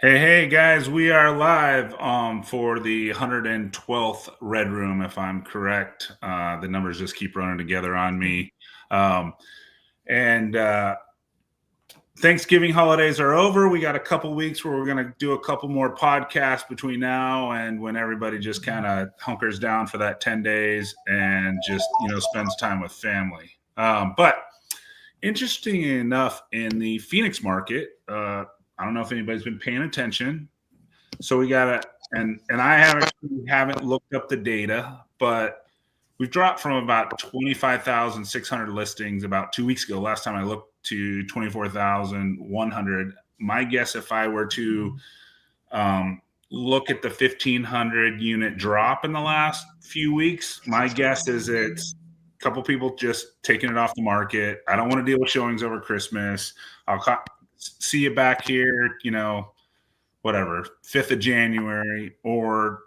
Hey guys, we are live for the 112th Redroom, if I'm correct. The numbers just keep running together on me. Um, and Thanksgiving holidays are over. We got a couple weeks where we're going to do a couple more podcasts between now and when everybody just kind of hunkers down for that 10 days and just, spends time with family. But interesting enough, in the Phoenix market, I don't know if anybody's been paying attention. So we got to, and I haven't looked up the data, but we've dropped from about 25,600 listings about 2 weeks ago. Last time I looked, to 24,100. My guess, if I were to look at the 1,500 unit drop in the last few weeks, my guess is it's a couple people just taking it off the market. I don't want to deal with showings over Christmas. I'll see you back here, whatever, 5th of January, or,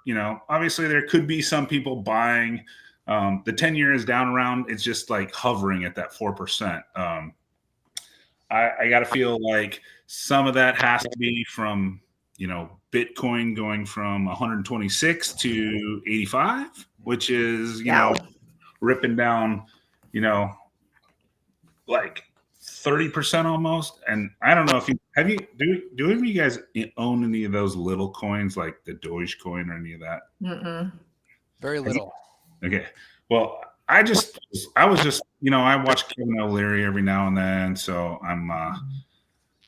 obviously there could be some people buying. The 10-year is down around, it's just like hovering at that 4%. I got to feel like some of that has to be from, Bitcoin going from 126 to 85, which is, ripping down, like 30% almost. And I don't know if do any of you guys own any of those little coins like the Dogecoin or any of that? Mm-mm. Very little. Okay. Well, I was just, I watch Kevin O'Leary every now and then. So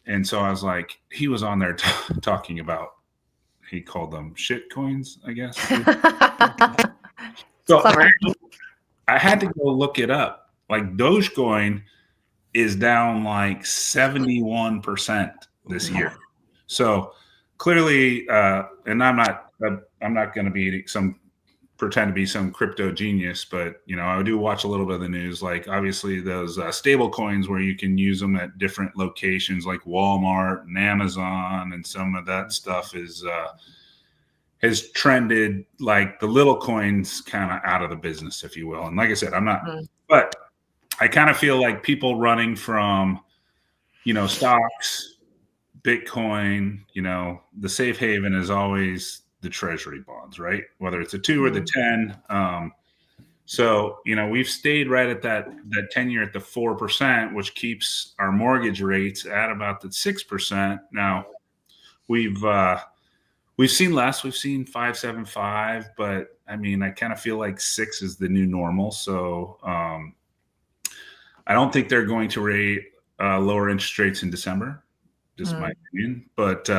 and so I was like, he was on there talking about, he called them shit coins, I guess. So I had to go look it up. Like Dogecoin is down like 71% this year. So clearly, and I'm not going to be pretend to be some crypto genius, but I do watch a little bit of the news. Like obviously those stable coins where you can use them at different locations like Walmart and Amazon, and some of that stuff has trended, like the little coins kind of out of the business, if you will. And like I said, I'm not, but I kind of feel like people running from, stocks, Bitcoin, the safe haven is always the treasury bonds, right? Whether it's a 2 or the 10. So, we've stayed right at that 10-year at the 4%, which keeps our mortgage rates at about the 6%. Now we've seen less, we've seen 5.75, but I mean, I kind of feel like 6 is the new normal. So, I don't think they're going to lower interest rates in December. Just my opinion, but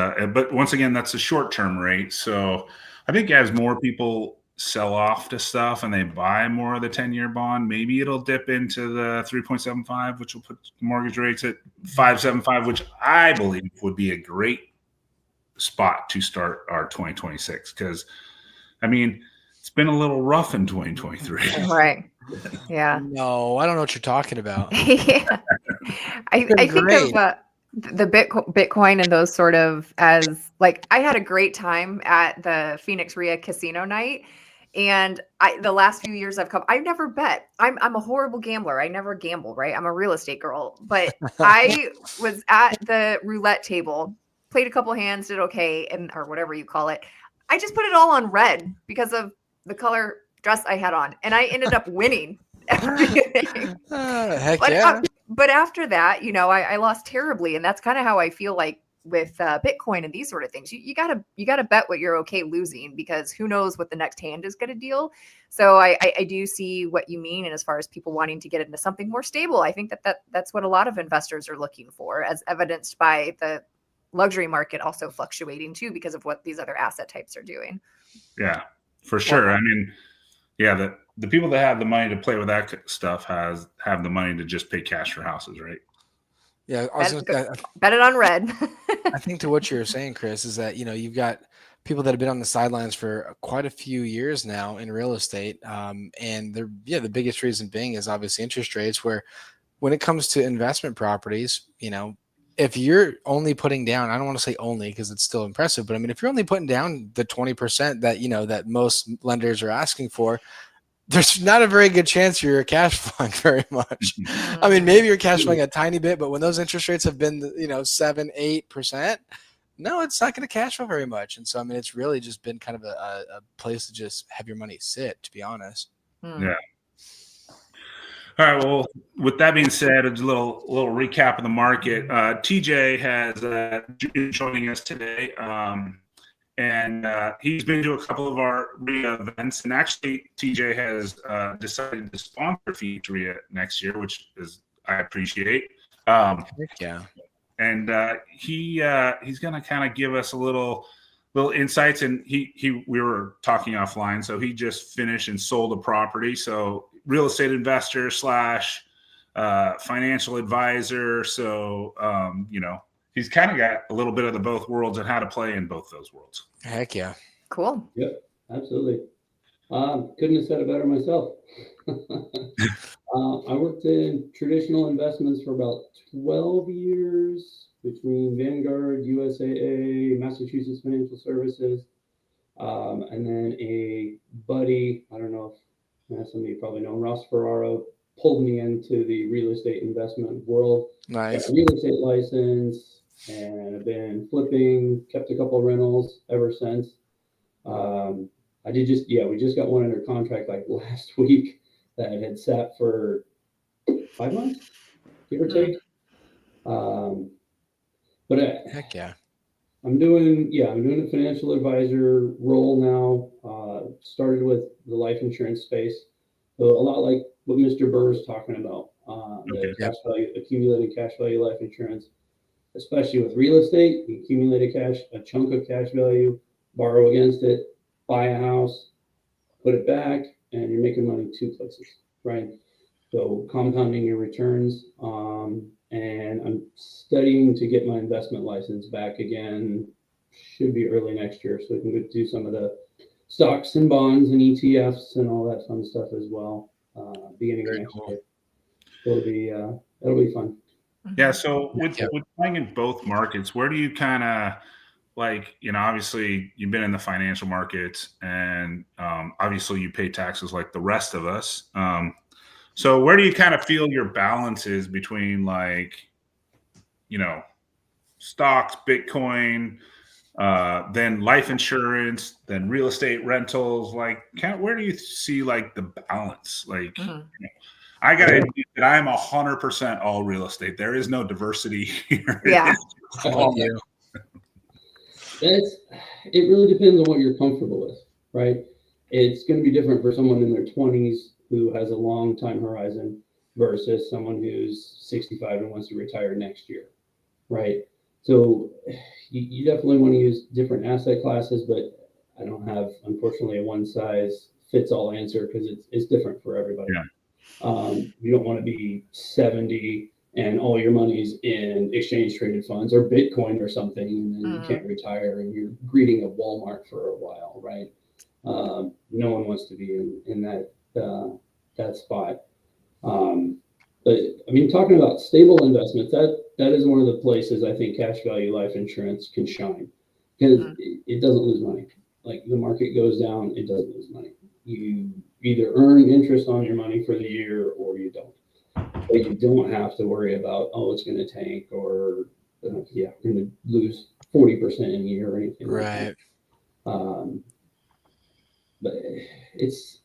once again, that's a short-term rate. So I think as more people sell off to stuff and they buy more of the 10-year bond, maybe it'll dip into the 3.75, which will put mortgage rates at 5.75, which I believe would be a great spot to start our 2026. Because, I mean, it's been a little rough in 2023. Right. Yeah. No, I don't know what you're talking about. Yeah. I think of the Bitcoin and those sort of, as like, I had a great time at the Phoenix RIA casino night. And the last few years I've never bet. I'm a horrible gambler. I never gamble, right? I'm a real estate girl. But I was at the roulette table, played a couple hands, did okay, or whatever you call it. I just put it all on red because of the color dress I had on. And I ended up winning everything. But after that, I lost terribly. And that's kind of how I feel like with Bitcoin and these sort of things. You gotta bet what you're okay losing, because who knows what the next hand is going to deal. So I do see what you mean. And as far as people wanting to get into something more stable, I think that's what a lot of investors are looking for, as evidenced by the luxury market also fluctuating too, because of what these other asset types are doing. Yeah, for sure. I mean, yeah, the people that have the money to play with that stuff have the money to just pay cash for houses, right? Yeah, bet it on red. I think to what you're saying, Chris, is that you've got people that have been on the sidelines for quite a few years now in real estate, and the biggest reason being is obviously interest rates. Where when it comes to investment properties, if you're only putting down, I don't want to say only because it's still impressive, but I mean, if you're only putting down the 20% that that most lenders are asking for, there's not a very good chance you're cash flowing very much. I mean, maybe you're cash flowing a tiny bit, but when those interest rates have been, 7-8%, no, it's not going to cash flow very much. And so, I mean, it's really just been kind of a place to just have your money sit, to be honest. Yeah. All right. Well, with that being said, a little recap of the market. TJ has joining us today, and he's been to a couple of our RIA events. And actually, TJ has decided to sponsor Phoenix RIA next year, which is I appreciate. Yeah. And he's going to kind of give us a little insights. And we were talking offline, so he just finished and sold a property. So real estate investor / financial advisor. So he's kind of got a little bit of the both worlds and how to play in both those worlds. Heck yeah. Cool. Yep, absolutely. Couldn't have said it better myself. I worked in traditional investments for about 12 years between Vanguard, USAA, Massachusetts Financial Services, and then a buddy, I don't know if some of you probably know, Ross Ferraro, pulled me into the real estate investment world. Nice. Got a real estate license, and I've been flipping, kept a couple of rentals ever since. We just got one under contract like last week that had sat for 5 months, give or take. But Heck yeah. I'm doing a financial advisor role now. Started with the life insurance space, so a lot like what Mr. Burr is talking about. The cash value, accumulated cash value life insurance, especially with real estate, you accumulate a chunk of cash value, borrow against it, buy a house, put it back, and you're making money 2 places, right? So compounding your returns. And I'm studying to get my investment license back again. Should be early next year, so we can go do some of the stocks and bonds and ETFs and all that fun stuff as well. Beginning of next year, it'll be fun. Yeah. So with playing in both markets, where do you kind of obviously you've been in the financial markets, and obviously you pay taxes like the rest of us. So where do you kind of feel your balance is between stocks, Bitcoin, then life insurance, then real estate rentals? Where do you see the balance? I got to admit that I'm 100% all real estate. There is no diversity here. Yeah. It really depends on what you're comfortable with, right? It's going to be different for someone in their 20s who has a long time horizon versus someone who's 65 and wants to retire next year, right? So you definitely want to use different asset classes, but I don't have, unfortunately, a one size fits all answer because it's different for everybody. Yeah. You don't want to be 70 and all your money's in exchange traded funds or Bitcoin or something, and then you can't retire and you're greeting a Walmart for a while, right? No one wants to be in that spot. But I mean, talking about stable investments, that is one of the places I think cash value life insurance can shine, because it doesn't lose money. Like the market goes down, it doesn't lose money. You either earn interest on your money for the year or you don't. But you don't have to worry about, it's going to tank or we're going to lose 40% in a year or anything. Right. Like that. But it's,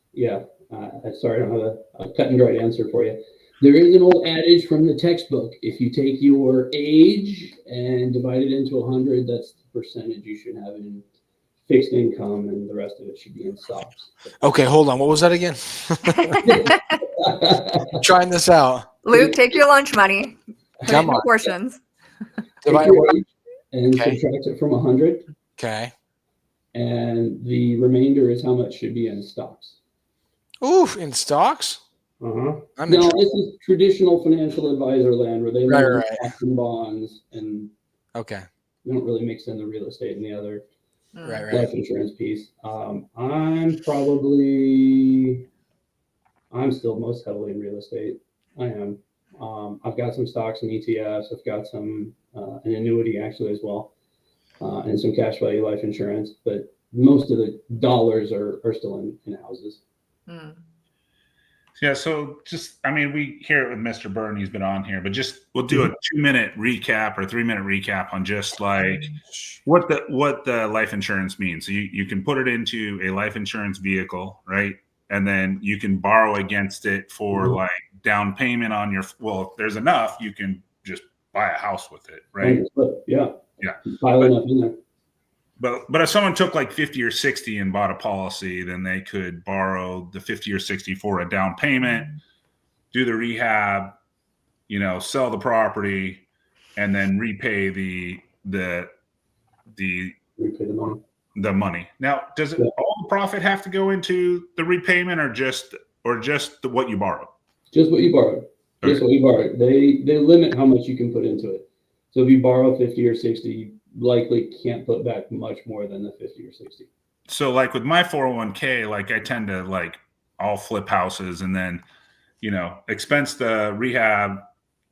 sorry, I don't have a cut and dried answer for you. There is an old adage from the textbook. If you take your age and divide it into 100, that's the percentage you should have in fixed income, and the rest of it should be in stocks. Okay, hold on. What was that again? Trying this out. Luke, take your lunch money. Come on. Portions. Take your age and subtract it from 100. Okay. And the remainder is how much should be in stocks. Oof, in stocks? Now, this is traditional financial advisor land where they look at stocks and bonds, and we don't really mix in the real estate and the other life insurance piece. I'm still most heavily in real estate. I am. I've got some stocks and ETFs. I've got some an annuity actually as well, and some cash value life insurance. But most of the dollars are still in houses. Yeah, so just, I mean, we hear it with Mr. Byrne, he's been on here, but just we'll do a 2-minute recap or 3-minute recap on just like what the life insurance means. So you can put it into a life insurance vehicle, right? And then you can borrow against it for like down payment on your, well, if there's enough, you can just buy a house with it, right? Yeah. Yeah. Pile enough in there. But if someone took like 50 or 60 and bought a policy, then they could borrow the 50 or 60 for a down payment, do the rehab, sell the property, and then repay the Repay the money. money. Now, does all the profit have to go into the repayment, or just what you borrowed? Just what you borrowed. Okay. Just what you borrowed. They limit how much you can put into it. So if you borrow 50 or 60, you likely can't put back much more than the 50 or 60. So like with my 401k, like I tend to like I'll flip houses and then, expense the rehab,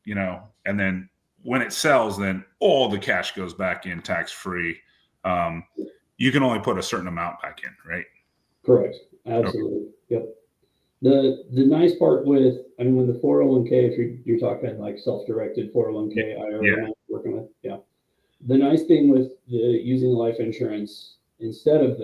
and then when it sells, then all the cash goes back in tax free. You can only put a certain amount back in, right? Correct. Absolutely. Okay. Yep. The nice part with, when the 401k, if you're talking like self-directed 401k IRA working with, the nice thing with using life insurance instead of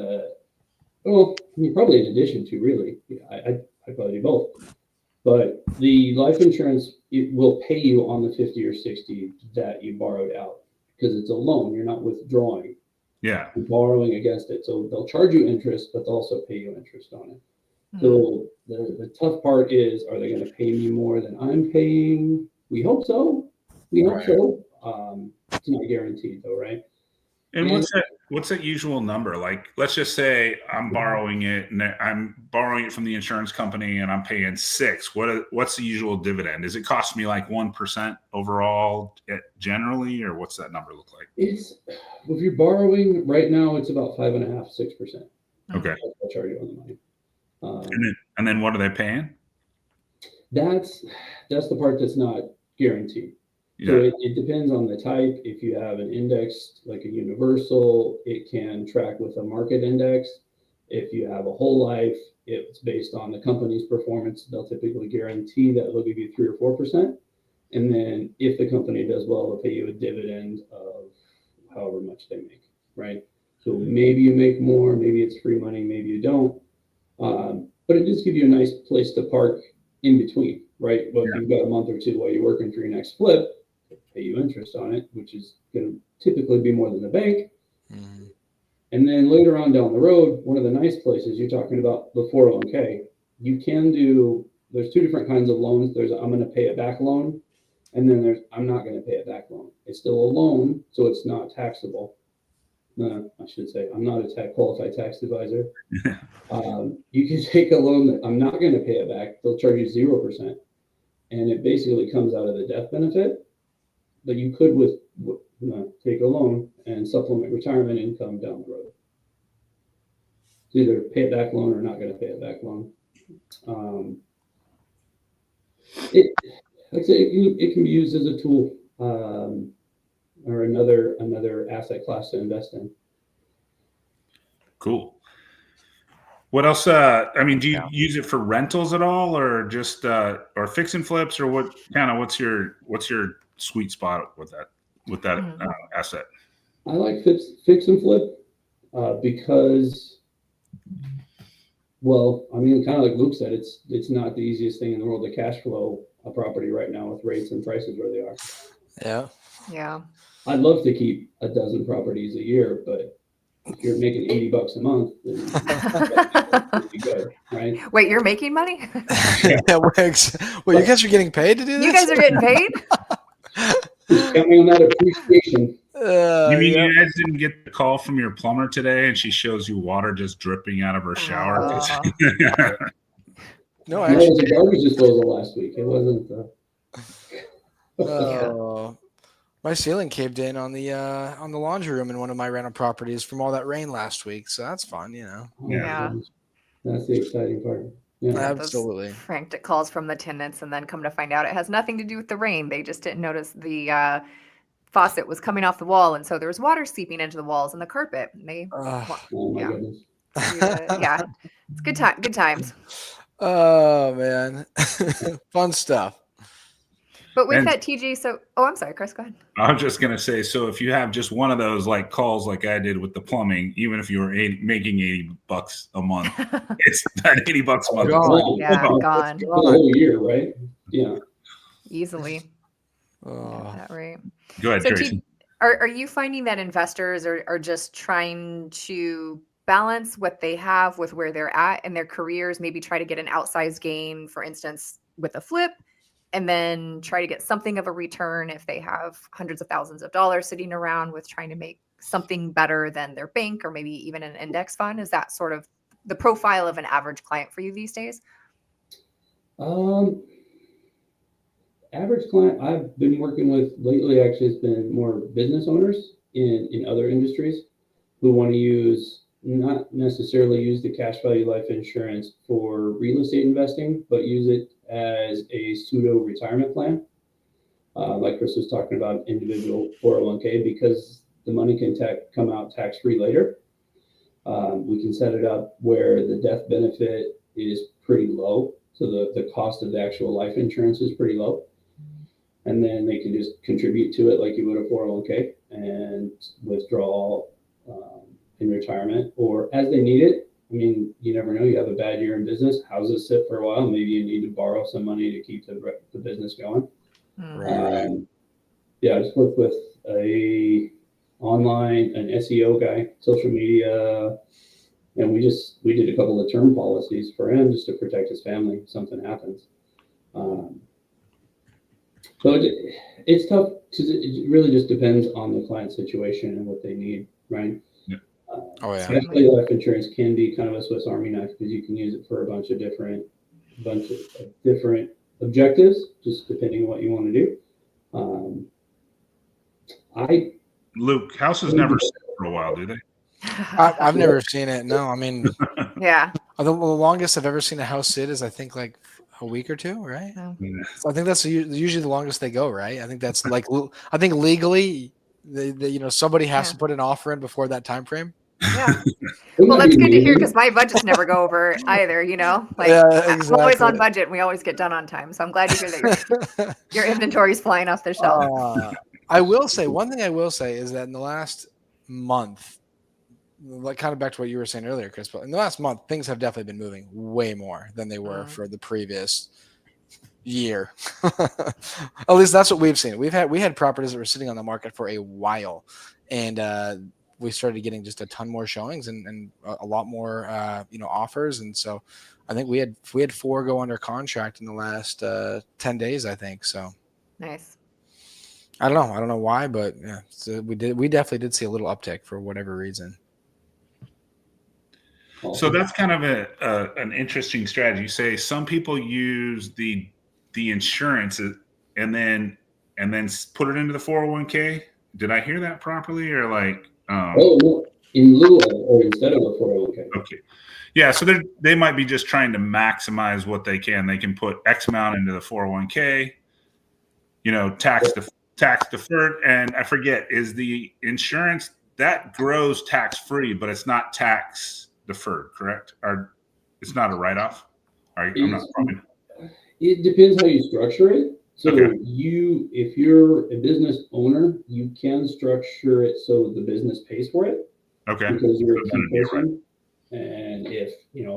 probably in addition to really, I probably do both. But the life insurance, it will pay you on the 50 or 60 that you borrowed out because it's a loan. You're not withdrawing. Yeah. You're borrowing against it. So they'll charge you interest, but they'll also pay you interest on it. So the tough part is, are they going to pay me more than I'm paying? We hope so. So. It's not guaranteed though, right? And what's that usual number? Like, let's just say I'm borrowing it from the insurance company and I'm paying 6%. What's the usual dividend? Does it cost me like 1% overall generally, or what's that number look like? If you're borrowing right now, it's about 5.5%, 6%. Okay. They'll charge you on the money. And then what are they paying? That's the part that's not guaranteed. Yeah. So it depends on the type. If you have an index like a universal, it can track with a market index. If you have a whole life, it's based on the company's performance. They'll typically guarantee that they'll give you 3 or 4%. And then if the company does well, they'll pay you a dividend of however much they make, right? So maybe you make more, maybe it's free money, maybe you don't. But it does give you a nice place to park in between, right? Well, if you've got a month or two while you're working for your next flip, they pay you interest on it, which is going to typically be more than the bank. Mm-hmm. And then later on down the road, one of the nice places you're talking about, the 401k, you can do, there's 2 different kinds of loans. There's I'm going to pay it back loan, and then there's I'm not going to pay it back loan. It's still a loan, so it's not taxable. No, I should say I'm not a qualified tax advisor. You can take a loan that I'm not going to pay it back. They'll charge you 0%, and it basically comes out of the death benefit. But you could take a loan and supplement retirement income down the road. It's either pay it back loan or not going to pay it back loan. Like I say, it can be used as a tool. Or another asset class to invest in. Cool. What else? Do you use it for rentals at all, or just or fix and flips, or what's your sweet spot with that asset? I like fix and flip because, kind of like Luke said, it's not the easiest thing in the world to cash flow a property right now with rates and prices where they are. Yeah. Yeah. I'd love to keep a dozen properties a year, but if you're making $80 a month, then you'd be good, right? Wait, you're making money? Yeah, well, you guys are getting paid to do this? You guys are getting paid? Just counting on that appreciation. You mean you guys didn't get the call from your plumber today and she shows you water just dripping out of her shower? No, actually, it was a garbage disposal last week. It wasn't. My ceiling caved in on the laundry room in one of my rental properties from all that rain last week. So that's fun, Yeah. That's the exciting part. Yeah. Absolutely. Those frantic calls from the tenants, and then come to find out it has nothing to do with the rain. They just didn't notice the faucet was coming off the wall, and so there was water seeping into the walls and the carpet. And oh my goodness. Yeah, it's good times. Oh man, fun stuff. But with And- that, TJ, I'm sorry, Chris, go ahead. I was just gonna say, so if you have just one of those like calls like I did with the plumbing, even if you were making $80 a month, it's that $80 a month. Gone. Yeah, Gone. gone. For the whole year, right? Yeah. Easily. Oh. That right. Go ahead, So Tracy. are you finding that investors are just trying to balance what they have with where they're at in their careers, maybe try to get an outsized gain, for instance, with a flip, and then try to get something of a return if they have hundreds of thousands of dollars sitting around with trying to make something better than their bank or maybe even an index fund? Is that sort of the profile of an average client for you these days? Average client I've been working with lately actually has been more business owners in other industries who want to not necessarily use the cash value life insurance for real estate investing, but use it as a pseudo retirement plan. Like Chris was talking about individual 401k, because the money can come out tax-free later. We can set it up where the death benefit is pretty low. So the cost of the actual life insurance is pretty low. And then they can just contribute to it like you would a 401k and withdraw in retirement or as they need it. I mean, you never know. You have a bad year in business. Houses sit for a while. Maybe you need to borrow some money to keep the business going. Right. Yeah, I just worked with an SEO guy, social media, and we did a couple of term policies for him just to protect his family if something happens. So it's tough because it really just depends on the client situation and what they need, right? Yeah. Oh yeah. Actually, life insurance can be kind of a Swiss Army knife because you can use it for a bunch of different objectives, just depending on what you want to do. Luke, houses never sit for a while, do they? I've never seen it. No, I mean, Yeah. the longest I've ever seen a house sit is I think like a week or two, right? Yeah. So I think that's usually the longest they go, right? I think that's like I think legally, somebody has to put an offer in before that time frame. Yeah. Well, that's good to hear because my budgets never go over either, Like exactly. I'm always on budget and we always get done on time. So I'm glad to hear that your inventory is flying off the shelf. I will say one thing is that in the last month, like kind of back to what you were saying earlier, Chris, but in the last month, things have definitely been moving way more than they were for the previous year. At least that's what we've seen. We had properties that were sitting on the market for a while, and we started getting just a ton more showings and a lot more offers. And so I think we had 4 go under contract in the last 10 days, I think. So nice. I don't know why, but yeah, so we definitely did see a little uptick for whatever reason. So that's kind of an interesting strategy. You say some people use the insurance and then put it into the 401k. Did I hear that properly, or like? No, in lieu of or instead of a 401k. Okay, yeah. So they might be just trying to maximize what they can. They can put X amount into the 401k. Tax deferred, and I forget, is the insurance that grows tax free, but it's not tax deferred, correct? Or it's not a write-off? I'm not probably. It depends how you structure it. So Okay. if you're a business owner, you can structure it so the business pays for it. Okay. Because you're a key person. And if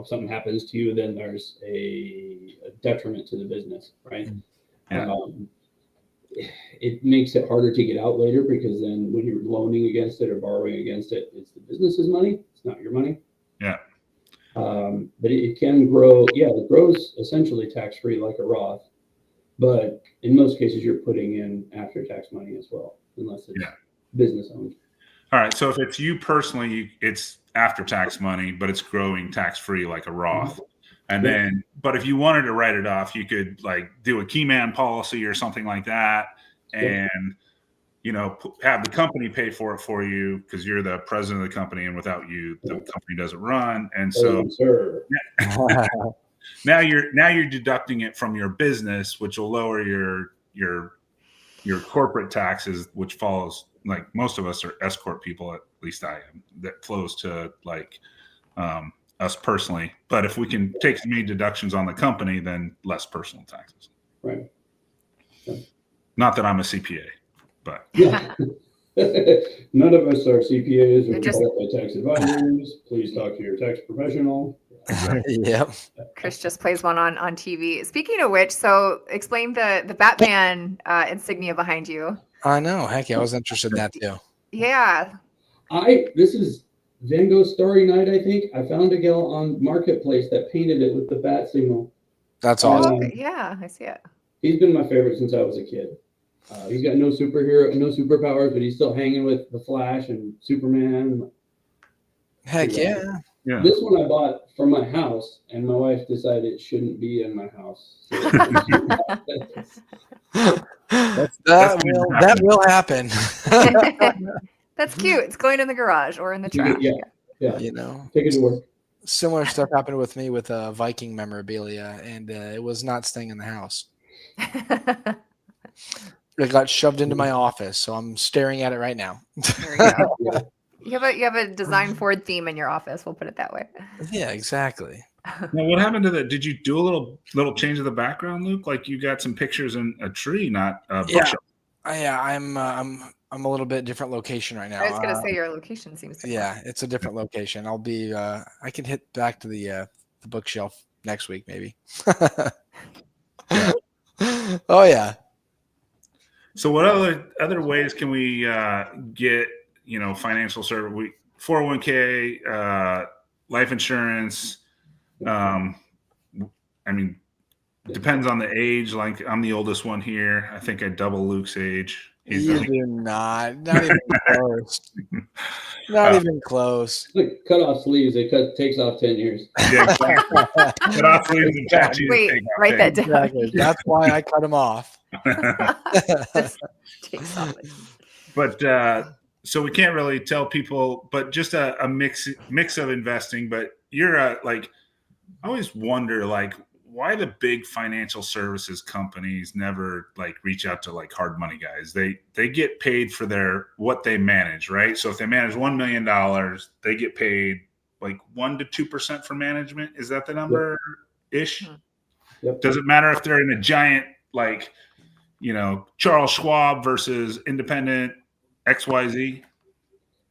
something happens to you, then there's a detriment to the business, right? Yeah. It makes it harder to get out later because then when you're loaning against it or borrowing against it, it's the business's money. It's not your money. Yeah. But it can grow. Yeah, it grows essentially tax-free like a Roth. But in most cases, you're putting in after-tax money as well, unless it's business owned. All right. So if it's you personally, it's after-tax money, but it's growing tax-free like a Roth. And then, but if you wanted to write it off, you could like do a key man policy or something like that, and have the company pay for it for you because you're the president of the company, and without you, the company doesn't run. And so now you're deducting it from your business, which will lower your corporate taxes, which follows, like most of us are S corp people, at least I am, that flows to like us personally. But if we can take as many deductions on the company, then less personal taxes. Right. Not that I'm a CPA, but Yeah. None of us are CPAs or Just- qualified tax advisors. Please talk to your tax professional. Yep. Chris just plays one on TV. Speaking of which, so explain the Batman insignia behind you. I know. Heck yeah, I was interested in that too. Yeah. This is Van Gogh's Starry Night, I think. I found a gal on Marketplace that painted it with the bat signal. That's Oh, awesome. yeah, I see it. He's been my favorite since I was a kid. He's got no superpowers, but he's still hanging with the Flash and Superman. Heck yeah. yeah. This one I bought for my house, and my wife decided it shouldn't be in my house. So that will happen. That's cute. It's going in the garage or in the trash. Yeah. You know, Take it to work. similar stuff happened with me with Viking memorabilia, and it was not staying in the house. It got shoved into my office, so I'm staring at it right now. There you go. Yeah. You have a design Ford theme in your office. We'll put it that way. Yeah, exactly. Now, what happened to that? Did you do a little change of the background, Luke? Like you got some pictures in a tree, not a bookshelf. Yeah, I'm a little bit different location right now. I was gonna say your location seems different. Yeah, it's a different location. I'll be I can hit back to the bookshelf next week maybe. Yeah. Oh yeah. So what other ways can we get financial service? 401k, life insurance. I mean, depends on the age. Like I'm the oldest one here. I think I double Luke's age. You do not even close. Not even close. Like cut off sleeves, takes off 10 years. Yeah, exactly. Cut off sleeves and tattoos Wait, take off write 10. that down. Exactly. That's why I cut them off. Takes off. But so we can't really tell people, but just a mix of investing. But you're like, I always wonder like why the big financial services companies never like reach out to like hard money guys. They get paid for what they manage, right? So if they manage $1 million, they get paid like 1% to 2% for management. Is that the number ish? Yep. Does it matter if they're in a giant like Charles Schwab versus independent XYZ?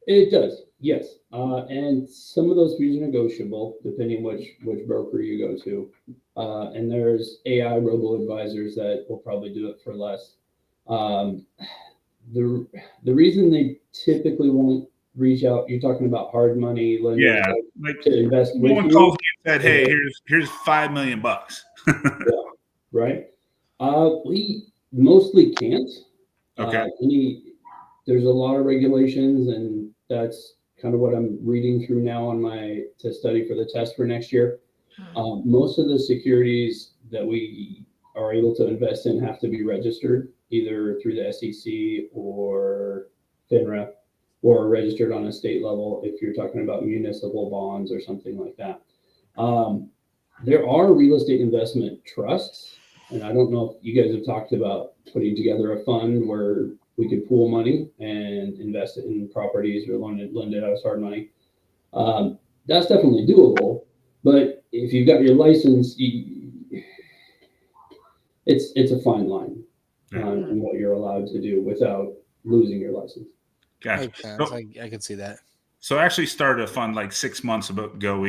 It does, yes. And some of those fees are negotiable depending which broker you go to. And there's AI robo-advisors that will probably do it for less. The reason they typically won't reach out, you're talking about hard money lenders, Yeah, like to invest no with one you. calls me and said, "Hey, here's $5 million." Right. We mostly can't. Okay. There's a lot of regulations, and that's kind of what I'm reading through now to study for the test for next year. Most of the securities that we are able to invest in have to be registered either through the SEC or FINRA, or registered on a state level if you're talking about municipal bonds or something like that. There are real estate investment trusts, and I don't know if you guys have talked about putting together a fund where we could pool money and invest it in properties or lend it out as hard money. That's definitely doable, but if you've got your license, it's a fine line on what you're allowed to do without losing your license. Gotcha. So, I could see that. So I actually started a fund like 6 months ago.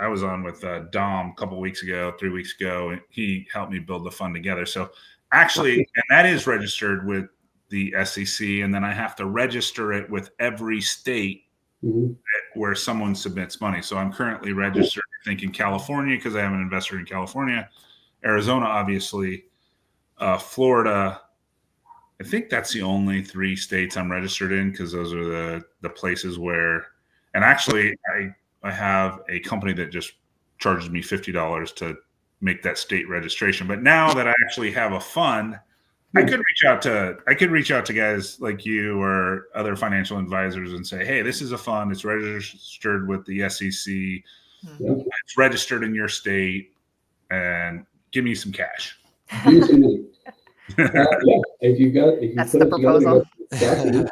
I was on with Dom a couple weeks ago, 3 weeks ago, and he helped me build the fund together. So actually, and that is registered with the SEC, and then I have to register it with every state where someone submits money. So I'm currently registered, I think, in California because I have an investor in California, Arizona, obviously, Florida. I think that's the only 3 states I'm registered in because those are the places where, and actually I have a company that just charges me $50 to make that state registration. But now that I actually have a fund, I could reach out to guys like you or other financial advisors and say, hey, this is a fund. It's registered with the SEC. It's registered in your state, and give me some cash. Give me some money. If you That's put the it proposal. together,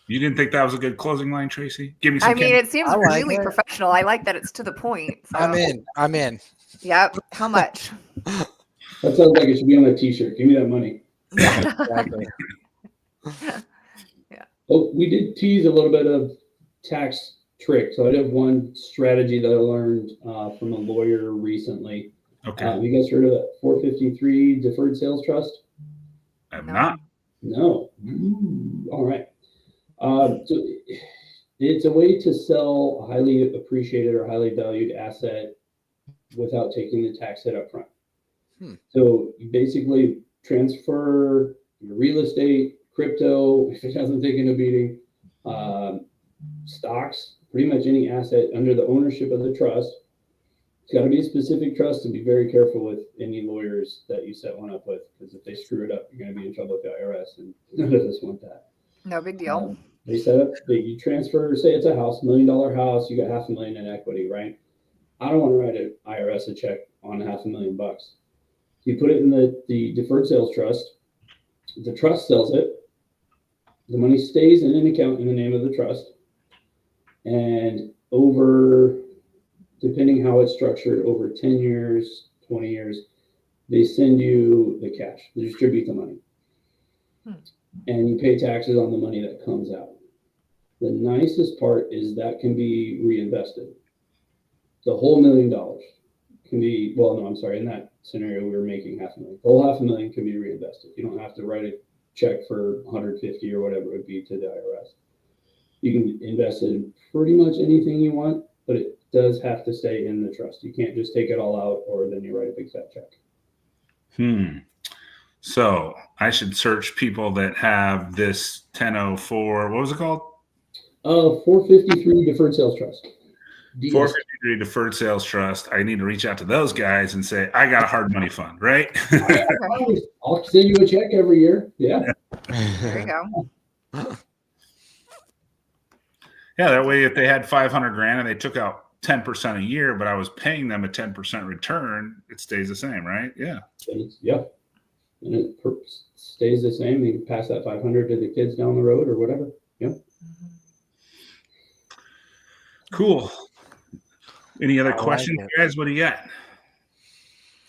You didn't think that was a good closing line, Tracy? Give me some. I mean, it seems like really professional. I like that it's to the point. So. I'm in. Yep. How much? That sounds like it should be on a t-shirt. Give me that money. Yeah. Exactly. Yeah. Oh, we did tease a little bit of tax trick. So I did have one strategy that I learned from a lawyer recently. Okay. You guys heard of that 453 deferred sales trust? I'm not. No. All right. So it's a way to sell a highly appreciated or highly valued asset without taking the tax hit up front. So you basically transfer your real estate, crypto, if it hasn't taken a beating, stocks, pretty much any asset under the ownership of the trust. It's got to be a specific trust, and be very careful with any lawyers that you set one up with, because if they screw it up, you're going to be in trouble with the IRS, and none of us want that. No big deal. They set up, you transfer, say it's a house, $1 million house, you got $500,000 in equity, right? I don't want to write an IRS a check on $500,000. You put it in the deferred sales trust. The trust sells it. The money stays in an account in the name of the trust. And depending how it's structured, over 10 years, 20 years, they send you the cash. They distribute the money. And you pay taxes on the money that comes out. The nicest part is that can be reinvested. The whole $1 million can be, in that scenario, we were making $500,000. The whole $500,000 can be reinvested. You don't have to write a check for 150 or whatever it would be to the IRS. You can invest in pretty much anything you want, but it does have to stay in the trust. You can't just take it all out, or then you write a big fat check. So I should search people that have this 1004. What was it called? 453 deferred sales trust. 453 deferred sales trust. I need to reach out to those guys and say, I got a hard money fund, right? I'll send you a check every year. Yeah. There you go. Yeah, that way if they had $500,000 and they took out 10% a year, but I was paying them a 10% return, it stays the same, right? Yeah. Yeah. And it stays the same. You can pass that 500 to the kids down the road or whatever. Yeah. Cool. Any other questions, guys? What do you got?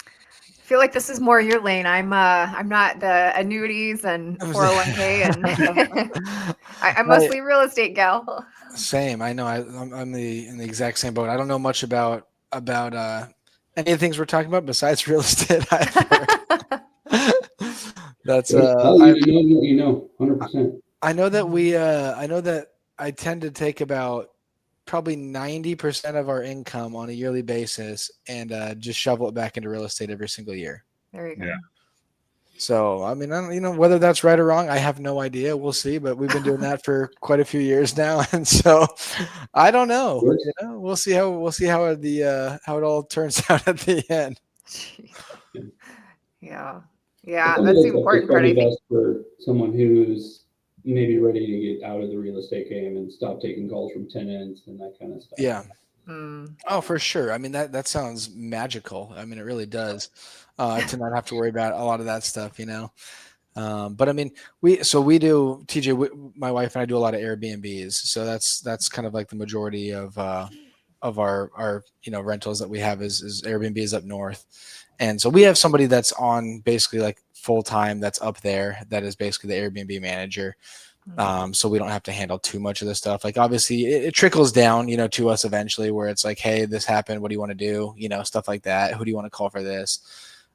I feel like this is more your lane. I'm not the annuities and 401k, and I'm mostly real estate gal. Same. I know. I'm in the exact same boat. I don't know much about any of the things we're talking about besides real estate. That's you know 100%. I know that I tend to take about probably 90% of our income on a yearly basis and just shovel it back into real estate every single year. There you go. Yeah. So, I mean, I don't, whether that's right or wrong, I have no idea. We'll see, but we've been doing that for quite a few years now. And so I don't know, we'll see how it all turns out at the end. Yeah. That's the important part, I think. For someone who's maybe ready to get out of the real estate game and stop taking calls from tenants and that kind of stuff. Yeah. Oh, for sure. I mean, that sounds magical. I mean, it really does, to not have to worry about a lot of that stuff, But I mean, we do, TJ, my wife and I do a lot of Airbnbs. So that's kind of like the majority of our rentals that we have is Airbnbs up north. And so we have somebody that's on basically like full time that's up there that is basically the Airbnb manager. So we don't have to handle too much of this stuff. Like obviously it trickles down, to us eventually where it's like, hey, this happened. What do you want to do? Stuff like that. Who do you want to call for this?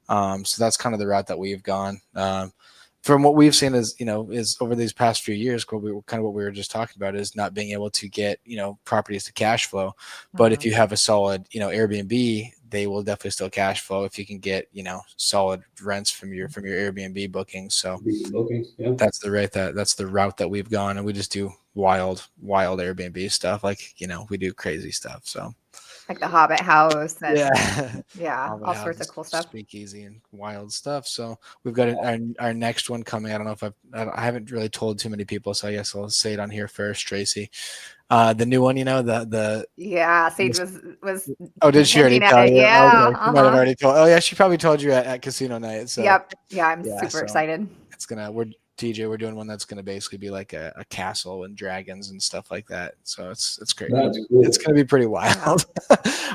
So that's kind of the route that we've gone. From what we've seen is over these past few years, what we were just talking about is not being able to get, properties to cash flow. But if you have a solid, Airbnb, they will definitely still cash flow if you can get, solid rents from your Airbnb bookings. So that's the route that we've gone, and we just do wild Airbnb stuff. Like, we do crazy stuff. So like the Hobbit house and all House, sorts of cool stuff. Speakeasy and wild stuff. So we've got our next one coming. I don't know if I haven't really told too many people, so I guess I'll say it on here first, Tracy. The new one, Sage was. Oh, did she already tell you? Yeah, okay. She might have already told. Oh, yeah, she probably told you at casino night. So yep, yeah, I'm super excited. It's we're TJ, we're doing one that's going to basically be like a castle and dragons and stuff like that. So it's great. That's cool. It's going to be pretty wild.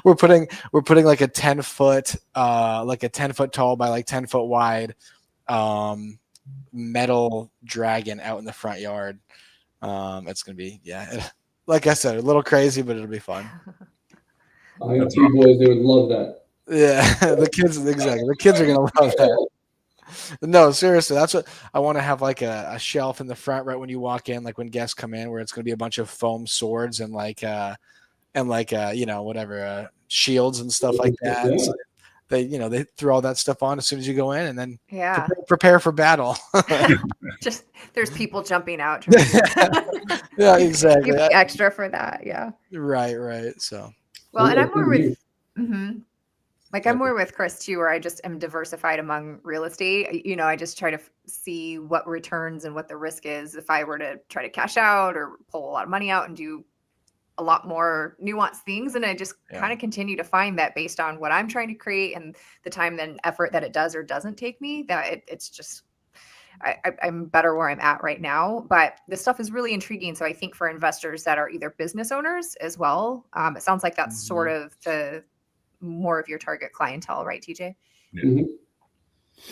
we're putting like a 10-foot tall by like 10-foot wide metal dragon out in the front yard. It's going to be, like I said, a little crazy, but it'll be fun. I have 2 boys. They would love that. Yeah, the kids are going to love that. No, seriously, that's what I want to have, like a shelf in the front right when you walk in, like when guests come in, where it's going to be a bunch of foam swords and shields and stuff like that. Yeah. So they throw all that stuff on as soon as you go in, and then Yeah. prepare for battle. Just there's people jumping out. Yeah, exactly. Give extra for that. Yeah. Right. So. Well, and I'm more with. Like I'm more with Chris too, where I just am diversified among real estate. I just try to see what returns and what the risk is if I were to try to cash out or pull a lot of money out and do a lot more nuanced things. And I just kind of continue to find that based on what I'm trying to create and the time and effort that it does or doesn't take me, that it's just, I'm better where I'm at right now. But this stuff is really intriguing. So I think for investors that are either business owners as well, it sounds like that's sort of the more of your target clientele, right, TJ?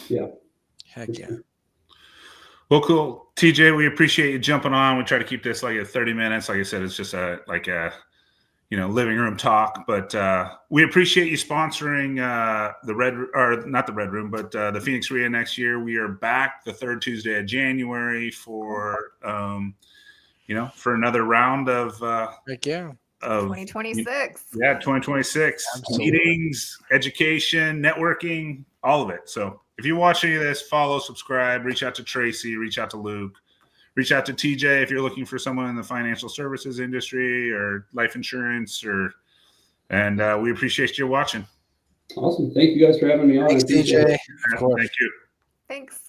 Yeah. Heck yeah. Well, cool. TJ, we appreciate you jumping on. We try to keep this like 30 minutes. Like I said, it's just a living room talk, but we appreciate you sponsoring not the Red Room, but the Phoenix RIA next year. We are back the 3rd Tuesday of January for another round of Heck yeah. Of 2026. 2026. Absolutely. Meetings, education, networking, all of it. So if you watch any of this, follow, subscribe, reach out to Tracy, reach out to Luke, reach out to TJ if you're looking for someone in the financial services industry or life insurance, and we appreciate you watching. Awesome. Thank you guys for having me on. Thanks, TJ. Of course. Thank you. Thanks.